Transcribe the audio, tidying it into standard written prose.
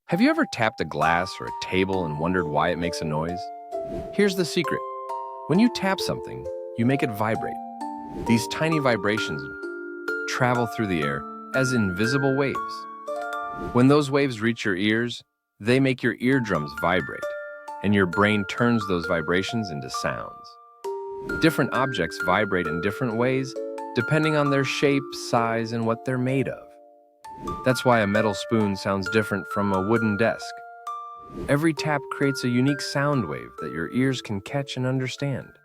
Have you ever tapped a glass or a table and wondered why it makes a noise? Here's the secret. When you tap something, you make it vibrate. These tiny vibrations travel through the air as invisible waves. When those waves reach your ears, they make your eardrums vibrate, and your brain turns those vibrations into sounds. Different objects vibrate in different ways, depending on their shape, size, and what they're made of. That's why a metal spoon sounds different from a wooden desk. Every tap creates a unique sound wave that your ears can catch and understand.